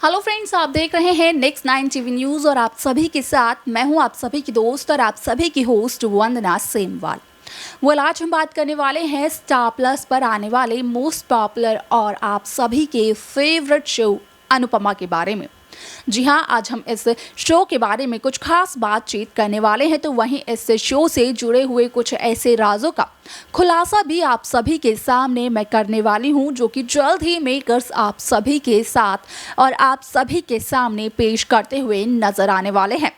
Hello friends, आप देख रहे हैं नेक्स्ट 9 टीवी न्यूज़ और आप सभी के साथ मैं हूं आप सभी की दोस्त और आप सभी की होस्ट वंदना सेमवाल। आज हम बात करने वाले हैं स्टार प्लस पर आने वाले मोस्ट पॉपुलर और आप सभी के फेवरेट शो अनुपमा के बारे में। जी हाँ, आज हम इस शो के बारे में कुछ खास बातचीत करने वाले हैं, तो वहीं इस शो से जुड़े हुए कुछ ऐसे राजों का खुलासा भी आप सभी के सामने मैं करने वाली हूं, जो कि जल्द ही मेकर्स आप सभी के साथ और आप सभी के सामने पेश करते हुए नजर आने वाले हैं।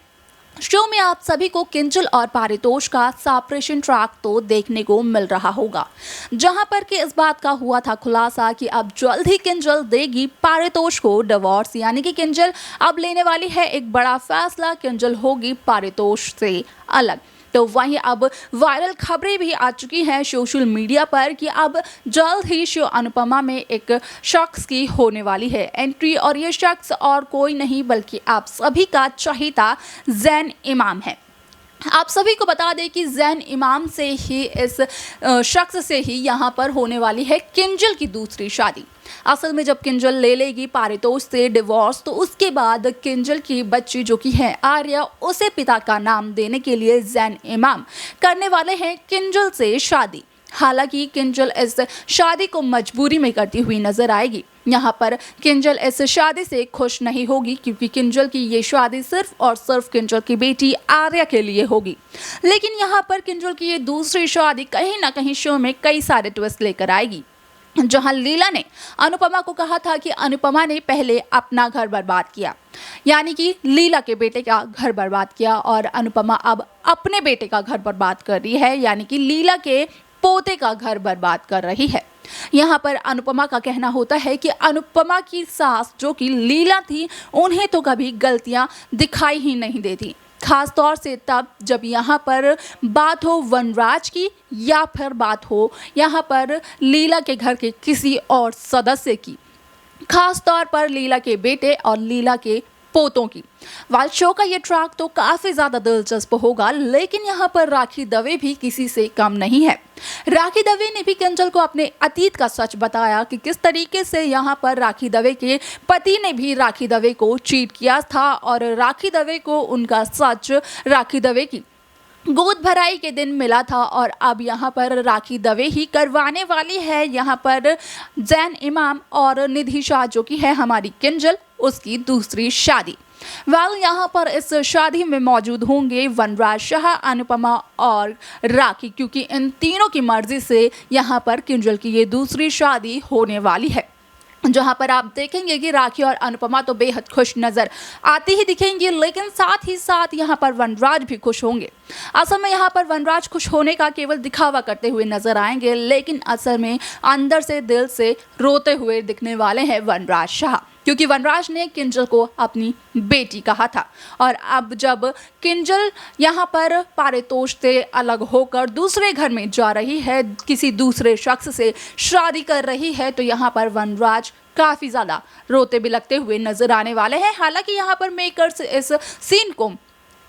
शो में आप सभी को किंजल और पारितोष का सेपरेशन ट्रैक तो देखने को मिल रहा होगा, जहां पर कि इस बात का हुआ था खुलासा कि अब जल्द ही किंजल देगी पारितोष को डिवोर्स, यानी कि किंजल अब लेने वाली है एक बड़ा फैसला, किंजल होगी पारितोष से अलग। तो वहीं अब वायरल खबरें भी आ चुकी हैं सोशल मीडिया पर कि अब जल्द ही शो अनुपमा में एक शख्स की होने वाली है एंट्री, और ये शख्स और कोई नहीं बल्कि आप सभी का चहेता ज़ैन इमाम है। आप सभी को बता दें कि ज़ैन इमाम से ही इस शख्स से ही यहाँ पर होने वाली है किंजल की दूसरी शादी। असल में जब किंजल ले लेगी पारितोष से डिवोर्स, तो उसके बाद किंजल की बच्ची जो कि है आर्या, उसे पिता का नाम देने के लिए ज़ैन इमाम करने वाले हैं किंजल से शादी। हालांकि किंजल इस शादी को मजबूरी में करती हुई नजर आएगी। यहाँ पर किंजल इस शादी से खुश नहीं होगी, क्योंकि किंजल की ये शादी सिर्फ और सिर्फ किंजल की बेटी आर्या के लिए होगी। लेकिन यहाँ पर किंजल की ये दूसरी शादी कहीं ना कहीं शो में कई सारे ट्विस्ट लेकर आएगी, जहां लीला ने अनुपमा को कहा था कि अनुपमा ने पहले अपना घर बर्बाद किया, यानी कि लीला के बेटे का घर बर्बाद किया, और अनुपमा अब अपने बेटे का घर बर्बाद कर रही है, यानी कि लीला के पोते का घर बर्बाद कर रही है। यहाँ पर अनुपमा का कहना होता है कि अनुपमा की सास जो कि लीला थी, उन्हें तो कभी गलतियां दिखाई ही नहीं देती, खास तौर से तब जब यहाँ पर बात हो वनराज की या फिर बात हो यहाँ पर लीला के घर के किसी और सदस्य की, खास तौर पर लीला के बेटे और लीला के पोतों की। वाल शो का ये ट्रैक तो काफ़ी ज़्यादा दिलचस्प होगा, लेकिन यहाँ पर राखी दवे भी किसी से कम नहीं है। राखी दवे ने भी किंजल को अपने अतीत का सच बताया कि किस तरीके से यहाँ पर राखी दवे के पति ने भी राखी दवे को चीट किया था, और राखी दवे को उनका सच राखी दवे की गोद भराई के दिन मिला था, और अब यहाँ पर राखी दवे ही करवाने वाली है यहाँ पर ज़ैन इमाम और निधि शाह जो कि है हमारी किंजल, उसकी दूसरी शादी। यहाँ पर इस शादी में मौजूद होंगे वनराज शाह, अनुपमा और राखी, क्योंकि इन तीनों की मर्जी से यहाँ पर किंजल की ये दूसरी शादी होने वाली है, जहां पर आप देखेंगे कि राखी और अनुपमा तो बेहद खुश नजर आती ही दिखेंगी, लेकिन साथ ही साथ यहाँ पर वनराज भी खुश होंगे। असल में यहाँ पर वनराज खुश होने का केवल दिखावा करते हुए नजर आएंगे, लेकिन असल में अंदर से दिल से रोते हुए दिखने वाले हैं वनराज शाह, क्योंकि वनराज ने किंजल को अपनी बेटी कहा था, और अब जब किंजल यहाँ पर पारितोष से अलग होकर दूसरे घर में जा रही है, किसी दूसरे शख्स से शादी कर रही है, तो यहाँ पर वनराज काफ़ी ज़्यादा रोते बिलखते हुए नजर आने वाले हैं। हालांकि यहाँ पर मेकर्स इस सीन को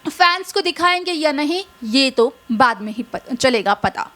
फैंस को दिखाएंगे या नहीं, ये तो बाद में ही चलेगा पता।